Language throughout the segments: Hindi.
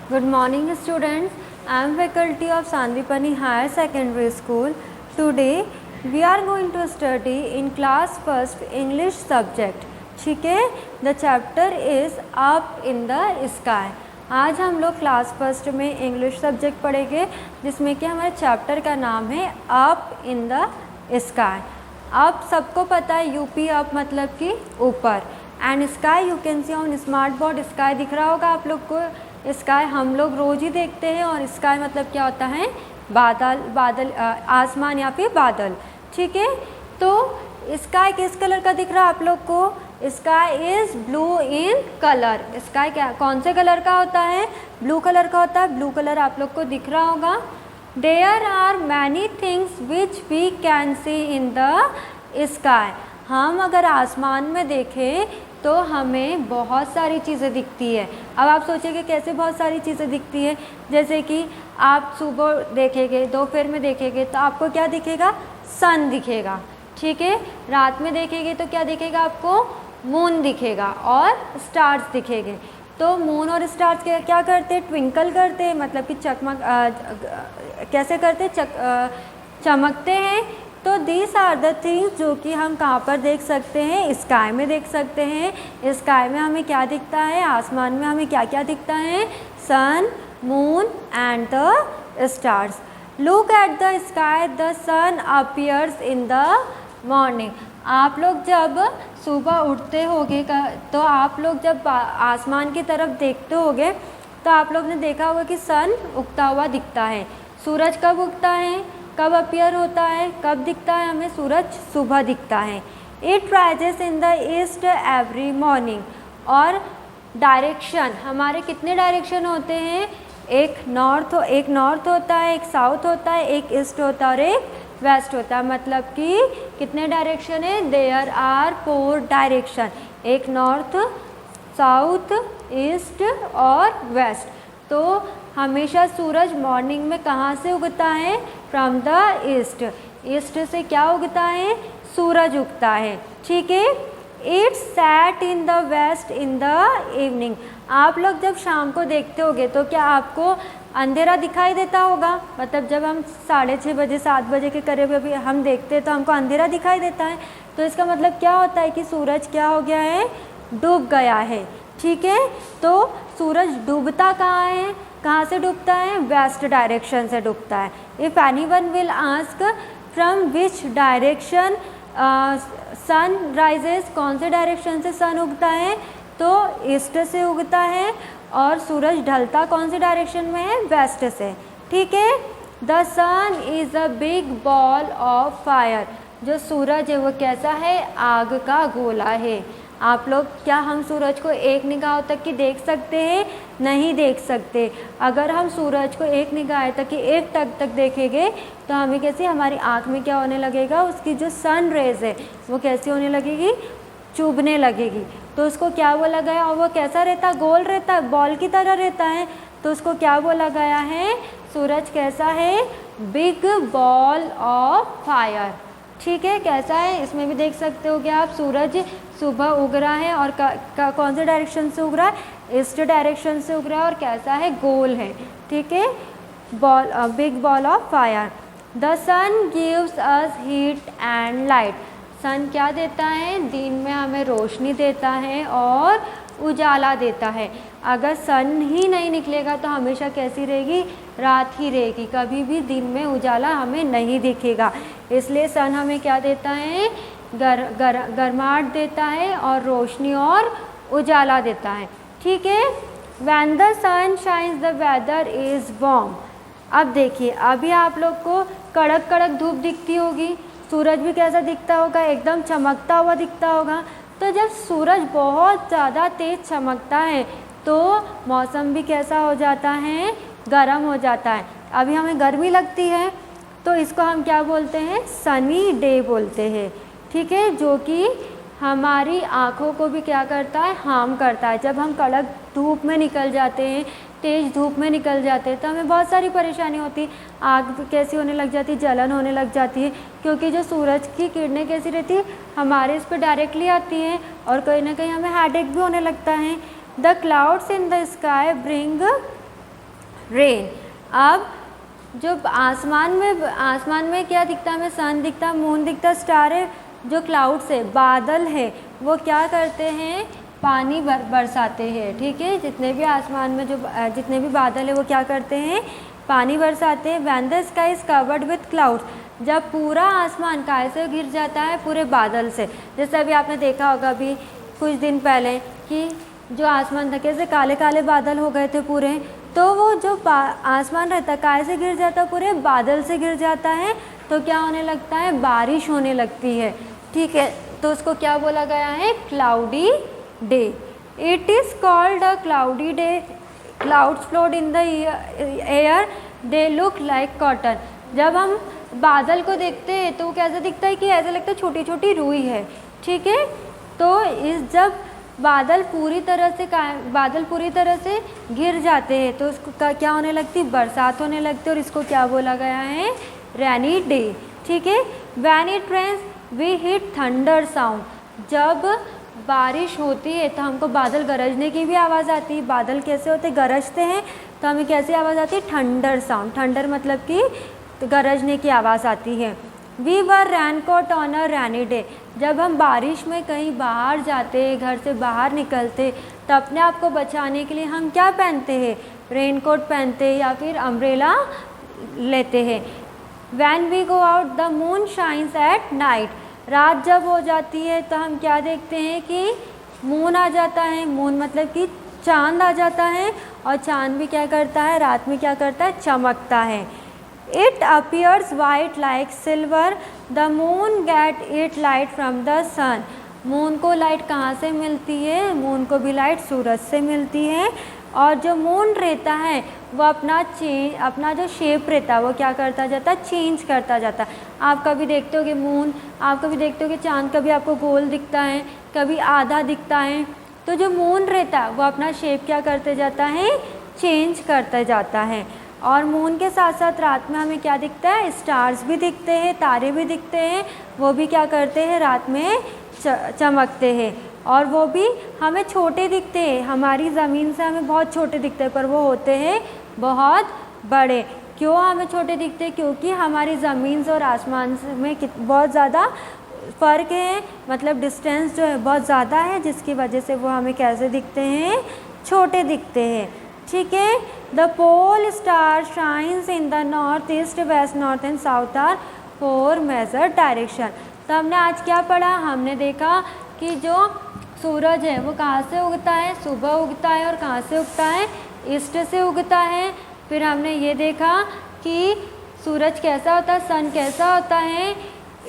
Good morning students. I am faculty of Sandipani Higher Secondary School. Today we are going to study in class first English subject. ठीक है, the chapter is up in the sky. आज हम लोग क्लास फर्स्ट में इंग्लिश सब्जेक्ट पढ़ेंगे जिसमें कि हमारे चैप्टर का नाम है up in the sky. Up सबको पता है, यूपी अप मतलब कि ऊपर, and sky you can see on smart board. Sky दिख रहा होगा आप लोग को। स्काई हम लोग रोज़ ही देखते हैं, और स्काई मतलब क्या होता है? बादल, आसमान या फिर बादल। ठीक है, तो स्काई किस कलर का दिख रहा है आप लोग को? Sky is blue in colour. Sky क्या कौन से कलर का होता है? ब्लू कलर का होता है। ब्लू कलर आप लोग को दिख रहा होगा। There are many things which we can see in the sky. हम अगर आसमान में देखें तो हमें बहुत सारी चीज़ें दिखती है। अब आप सोचिए कैसे बहुत सारी चीज़ें दिखती है। जैसे कि आप सुबह देखेंगे, दोपहर में देखेंगे तो आपको क्या दिखेगा? सन दिखेगा। ठीक है, रात में देखेंगे तो क्या दिखेगा आपको? मून दिखेगा और स्टार्स दिखेंगे। तो मून और स्टार्स क्या करते हैं? ट्विंकल करते हैं, मतलब कि कैसे करते? चमकते हैं। तो दीज आर द थिंग्स जो कि हम कहाँ पर देख सकते हैं? स्काई में देख सकते हैं। स्काई में हमें क्या दिखता है? आसमान में हमें क्या क्या दिखता है? Sun, moon and the stars. Look at the sky, the sun appears in the morning. आप लोग जब सुबह उठते होगे तो आप लोग जब आसमान की तरफ देखते होगे तो आप लोग ने देखा होगा कि सन उगता हुआ दिखता है। सूरज कब उगता है? कब अपीयर होता है? कब दिखता है हमें? सूरज सुबह दिखता है। It rises in the east every morning. और डायरेक्शन, हमारे कितने डायरेक्शन होते हैं? एक नॉर्थ होता है, एक साउथ होता है, एक ईस्ट होता है और एक वेस्ट होता है। मतलब कि कितने डायरेक्शन है? There are 4 direction. एक नॉर्थ, साउथ, ईस्ट और वेस्ट। तो हमेशा सूरज मॉर्निंग में कहाँ से उगता है? From the east. ईस्ट से क्या उगता है? सूरज उगता है। ठीक है, it's set in the west in the evening. आप लोग जब शाम को देखते होगे तो क्या आपको अंधेरा दिखाई देता होगा? मतलब जब हम 6:30 बजे 7 बजे के करीब अभी हम देखते हैं तो हमको अंधेरा दिखाई देता है। तो इसका मतलब क्या होता है कि सूरज क्या हो गया है? डूब गया है। ठीक है, तो सूरज डूबता कहाँ है? कहाँ से डूबता है? वेस्ट डायरेक्शन से डूबता है। If anyone will ask from which direction sun rises, कौन से डायरेक्शन से सन उगता है? तो ईस्ट से उगता है। और सूरज ढलता कौन से डायरेक्शन में है? वेस्ट से। ठीक है, the sun is a big ball of fire. जो सूरज है वो कैसा है? आग का गोला है। आप लोग क्या हम सूरज को एक निगाह तक की देख सकते हैं? नहीं देख सकते। अगर हम सूरज को एक निगाह तक की एक तक देखेंगे तो हमें कैसे, हमारी आँख में क्या होने लगेगा? उसकी जो सन रेज है वो कैसी होने लगेगी? चुभने लगेगी। तो उसको क्या बोला गया? और वो कैसा रहता? गोल रहता, बॉल की तरह रहता है। तो उसको क्या बोला गया है? सूरज कैसा है? Big ball of fire. ठीक है, कैसा है? इसमें भी देख सकते हो कि आप सूरज सुबह उग रहा है और कौन से डायरेक्शन से उग रहा है? ईस्ट डायरेक्शन से उग रहा है और कैसा है? गोल है। ठीक है, ball, big ball of fire. The sun gives us heat and light. Sun क्या देता है? दिन में हमें रोशनी देता है और उजाला देता है। अगर सन ही नहीं निकलेगा तो हमेशा कैसी रहेगी? रात ही रहेगी। कभी भी दिन में उजाला हमें नहीं दिखेगा। इसलिए सन हमें क्या देता है? गर्माहट देता है और रोशनी और उजाला देता है। ठीक है, when the sun shines the weather is warm. अब देखिए, अभी आप लोग को कड़क कड़क धूप दिखती होगी। सूरज भी कैसा दिखता होगा? एकदम चमकता हुआ दिखता होगा। तो जब सूरज बहुत ज़्यादा तेज़ चमकता है तो मौसम भी कैसा हो जाता है? गर्म हो जाता है। अभी हमें गर्मी लगती है तो इसको हम क्या बोलते हैं? सनी डे बोलते हैं। ठीक है, जो कि हमारी आँखों को भी क्या करता है? हार्म करता है। जब हम कड़क धूप में निकल जाते हैं, तेज़ धूप में निकल जाते हैं तो हमें बहुत सारी परेशानी होती है। आग कैसी होने लग जाती है? जलन होने लग जाती है, क्योंकि जो सूरज की किरणें कैसी रहती है? हमारे इस पर डायरेक्टली आती है और कहीं ना कहीं हमें हेडेक भी होने लगता है। The clouds in the sky bring rain. अब जो आसमान में क्या दिखता है हमें, सन दिखता है, मून दिखता है, स्टार है, जो क्लाउड्स है, बादल है, वो क्या करते हैं, पानी बरसाते हैं। ठीक है, जितने भी आसमान में जितने भी बादल है वो क्या करते हैं, पानी बरसाते हैं। When the sky is covered with clouds, जब पूरा आसमान काय से घिर जाता है, पूरे बादल से। जैसे अभी आपने देखा होगा अभी कुछ दिन पहले कि जो आसमान था कैसे काले काले बादल हो गए थे पूरे, तो वो जो आसमान रहता है काय से घिर जाता है, पूरे बादल से घिर जाता है, तो क्या होने लगता है, बारिश होने लगती है। ठीक है, तो उसको क्या बोला गया है, cloudy day. It is called a cloudy day, clouds float in the air, they look like cotton. जब हम बादल को देखते हैं तो कैसा दिखता है कि ऐसा लगता है छोटी छोटी रुई है। ठीक है, तो जब बादल पूरी तरह से घिर जाते हैं तो उसको क्या होने लगती, बरसात होने लगती है, और इसको क्या बोला गया है, रेनी डे। ठीक है, when it rains we hit thunder sound, जब बारिश होती है तो हमको बादल गरजने की भी आवाज़ आती है। बादल कैसे होते, गरजते हैं, तो हमें कैसे आवाज़ आती है, थंडर साउंड। थंडर मतलब कि गरजने की आवाज़ आती है। We wear raincoat on a rainy day, जब हम बारिश में कहीं बाहर जाते, घर से बाहर निकलते, तो अपने आप को बचाने के लिए हम क्या पहनते हैं, रेनकोट पहनते हैं या फिर अम्ब्रेला लेते हैं। When we go out the moon shines at night, रात जब हो जाती है तो हम क्या देखते हैं कि मून आ जाता है। मून मतलब कि चांद आ जाता है, और चांद भी क्या करता है, रात में क्या करता है, चमकता है। It appears white like silver. The moon get its light from the sun. Moon को लाइट कहाँ से मिलती है, मून को भी लाइट सूरज से मिलती है। और जो मून रहता है वो अपना जो शेप रहता है वो क्या करता जाता है, चेंज करता जाता है। आप कभी देखते हो कि मून, आप कभी देखते हो कि चांद कभी आपको गोल दिखता है, कभी आधा दिखता है। तो जो मून रहता है वो अपना शेप क्या करते जाता है, चेंज करता जाता है। और मून के साथ साथ रात में हमें क्या दिखता है, स्टार्स भी दिखते हैं, तारे भी दिखते हैं, वो भी क्या करते हैं, रात में चमकते हैं। और वो भी हमें छोटे दिखते हैं, हमारी ज़मीन से हमें बहुत छोटे दिखते हैं, पर वो होते हैं बहुत बड़े। क्यों हमें छोटे दिखते हैं, क्योंकि हमारी ज़मीन से और आसमान में बहुत ज़्यादा फ़र्क है, मतलब डिस्टेंस जो है बहुत ज़्यादा है, जिसकी वजह से वो हमें कैसे दिखते हैं, छोटे दिखते हैं। ठीक है, the pole star shines in the north east, west, north and south are 4 major direction. तो हमने आज क्या पढ़ा, हमने देखा कि जो सूरज है वो कहाँ से उगता है, सुबह उगता है, और कहाँ से उगता है, ईस्ट से उगता है। फिर हमने ये देखा कि सूरज कैसा होता है, सन कैसा होता है,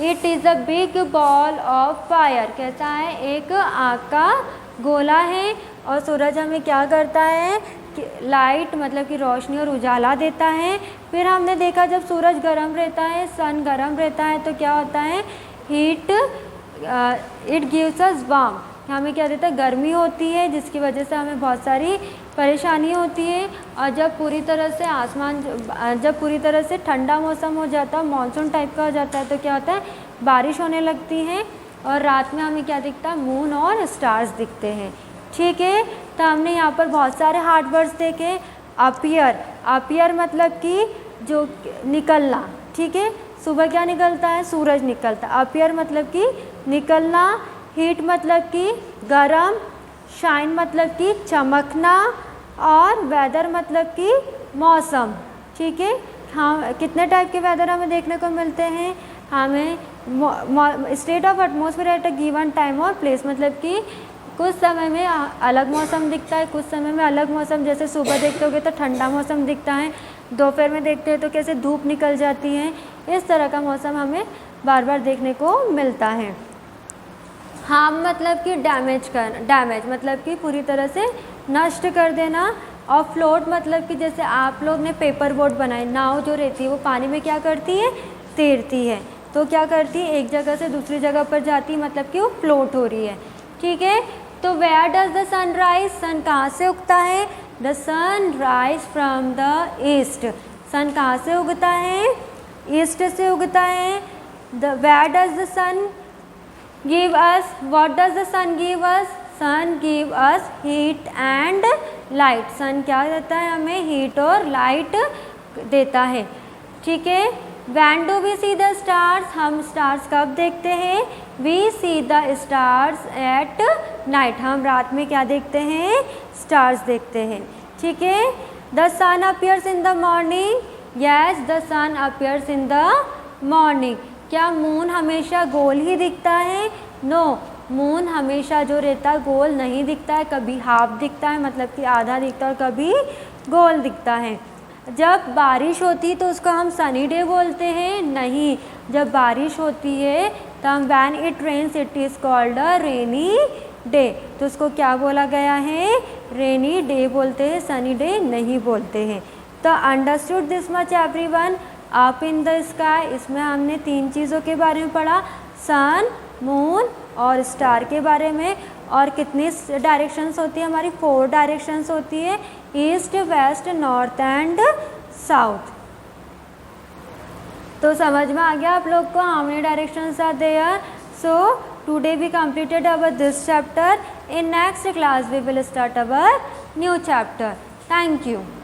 it is a big ball of fire, कैसा है, एक आग का गोला है। और सूरज हमें क्या करता है, लाइट मतलब कि रोशनी और उजाला देता है। फिर हमने देखा जब सूरज गर्म रहता है, सन गर्म रहता है, तो क्या होता है, heat, it gives us warm, हमें क्या देता है, गर्मी होती है, जिसकी वजह से हमें बहुत सारी परेशानी होती है। और जब पूरी तरह से ठंडा मौसम हो जाता है, मानसून टाइप का हो जाता है, तो क्या होता है, बारिश होने लगती है। और रात में हमें क्या दिखता है, मून और स्टार्स दिखते हैं। ठीक है, तो हमने यहाँ पर बहुत सारे हार्ड वर्ड्स देखे। अपीयर मतलब कि जो निकलना। ठीक है, सुबह क्या निकलता है, सूरज निकलता है। अपीयर मतलब कि निकलना, हीट मतलब कि गरम, शाइन मतलब कि चमकना, और वेदर मतलब कि मौसम। ठीक है, हाँ, कितने टाइप के वेदर हमें देखने को मिलते हैं, हमें state of atmosphere at a given time और प्लेस, मतलब कि कुछ समय में अलग मौसम दिखता है, कुछ समय में अलग मौसम। जैसे सुबह देखते होगे तो ठंडा मौसम दिखता है, दोपहर में देखते हैं तो कैसे धूप निकल जाती है। इस तरह का मौसम हमें बार बार देखने को मिलता है। हार्म मतलब कि डैमेज मतलब कि पूरी तरह से नष्ट कर देना। और फ्लोट मतलब कि जैसे आप लोग ने पेपर बोट बनाई, नाव जो रहती है वो पानी में क्या करती है, तैरती है, तो क्या करती है, एक जगह से दूसरी जगह पर जाती है, मतलब कि वो फ्लोट हो रही है। ठीक है, तो where does the sun rise, sun कहाँ से उगता है, the sun rise from the east, sun कहाँ से उगता है, ईस्ट से उगता है। The where does the sun give us, what does the sun give us, sun give us heat and light. Sun क्या देता है हमें? हीट और लाइट देता है। ठीक है। When do we see the stars? हम स्टार्स कब देखते हैं? We see the stars at night. हम रात में क्या देखते हैं? स्टार्स देखते हैं। ठीक है। The sun appears in the morning. Yes, the sun appears in the morning. क्या मून हमेशा गोल ही दिखता है? नो, मून हमेशा जो रहता है गोल नहीं दिखता है, कभी हाफ दिखता है, मतलब कि आधा दिखता है, और कभी गोल दिखता है। जब बारिश होती है तो उसको हम सनी डे बोलते हैं? नहीं, जब बारिश होती है तो हम when it rains it is called a rainy day. तो उसको क्या बोला गया है? रेनी डे बोलते हैं, सनी डे नहीं बोलते हैं। तो understood this much everyone. Up in the sky, इसमें हमने 3 चीज़ों के बारे में पढ़ा, सन, मून और स्टार के बारे में। और कितनी डायरेक्शंस होती है हमारी? 4 डायरेक्शंस होती है, east, west, north and south. तो समझ में आ गया आप लोग को how many directions are there? So today we completed our this chapter. In next class we will start our new chapter. Thank you.